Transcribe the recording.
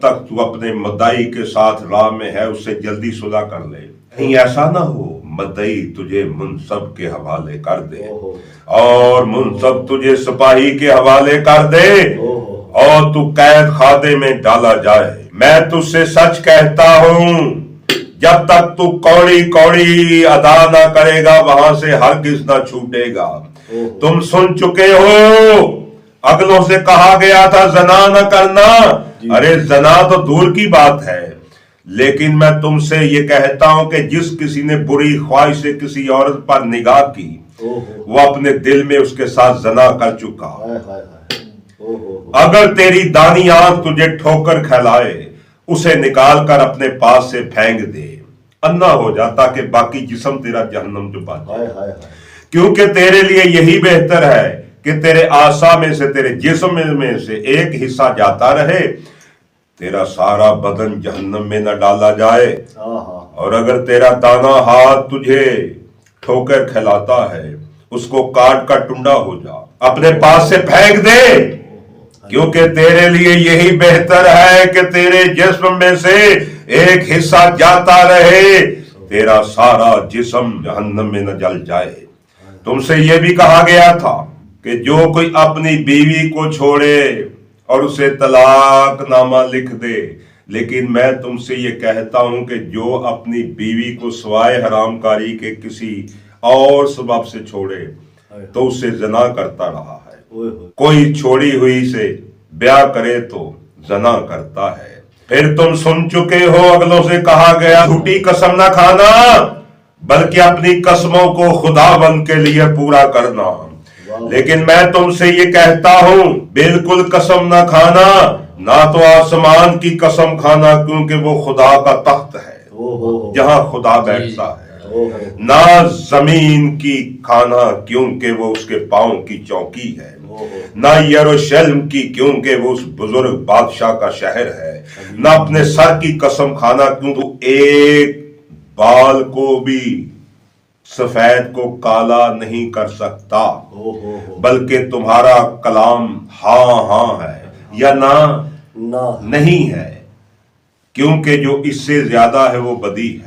तक तू अपने मद्दाई के साथ राह में है उससे जल्दी सुलह कर ले, कहीं ऐसा ना हो मद्दाई तुझे मुनसब के हवाले कर दे और मुनसब तुझे सिपाही के हवाले कर दे और तू कैद खाते में डाला जाए। मैं तुझसे सच कहता हूं, जब तक तू कौड़ी कौड़ी अदा ना करेगा वहां से हरगिज ना छूटेगा। तुम सुन चुके हो अगलों से कहा गया था जना न करना, अरे जना तो दूर की बात है, लेकिन मैं तुमसे ये कहता हूं कि जिस किसी ने बुरी ख्वाहिश से किसी औरत पर निगाह की वो अपने दिल में उसके साथ जना कर चुका। अगर तेरी दानी आंख तुझे ठोकर खिलाए उसे निकाल कर अपने पास से फेंक दे, अन्ना हो जा ताकि बाकी जिस्म तेरा जहन्नम चुपा जाए। क्योंकि तेरे लिए यही बेहतर है कि तेरे आसा में से तेरे जिस्म में से एक हिस्सा जाता रहे, तेरा सारा बदन जहन्नम में न डाला जाए। और अगर तेरा दाना हाथ तुझे ठोकर खिलाता है उसको काट कर टुंडा हो जा, अपने पास से फेंक दे, क्योंकि तेरे लिए यही बेहतर है कि तेरे जिस्म में से एक हिस्सा जाता रहे, तेरा सारा जिस्म जहन्नम में न जल जाए। तुमसे यह भी कहा गया था कि जो कोई अपनी बीवी को छोड़े और उसे तलाक नामा लिख दे, लेकिन मैं तुमसे ये कहता हूं कि जो अपनी बीवी को सिवाय हरामकारी के किसी और सबब से छोड़े तो उससे जना करता रहा है। कोई छोड़ी हुई से ब्याह करे तो जना करता है। फिर तुम सुन चुके हो अगलों से कहा गया झूठी कसम न खाना, बल्कि अपनी कसमों को खुदाबंद के लिए पूरा करना। लेकिन मैं तुमसे ये कहता हूं बिल्कुल कसम न खाना, ना तो आसमान की कसम खाना क्योंकि वो खुदा का तख्त है जहां खुदा बैठता है, ना जमीन की खाना क्योंकि वो उसके पांव की चौकी है, ना यरूशलेम की क्योंकि वो उस बुजुर्ग बादशाह का शहर है, ना अपने सर की कसम खाना क्योंकि एक बाल को भी सफेद को काला नहीं कर सकता, बल्कि तुम्हारा कलाम हाँ हाँ है या ना नहीं है, क्योंकि जो इससे ज्यादा है वो बदी है।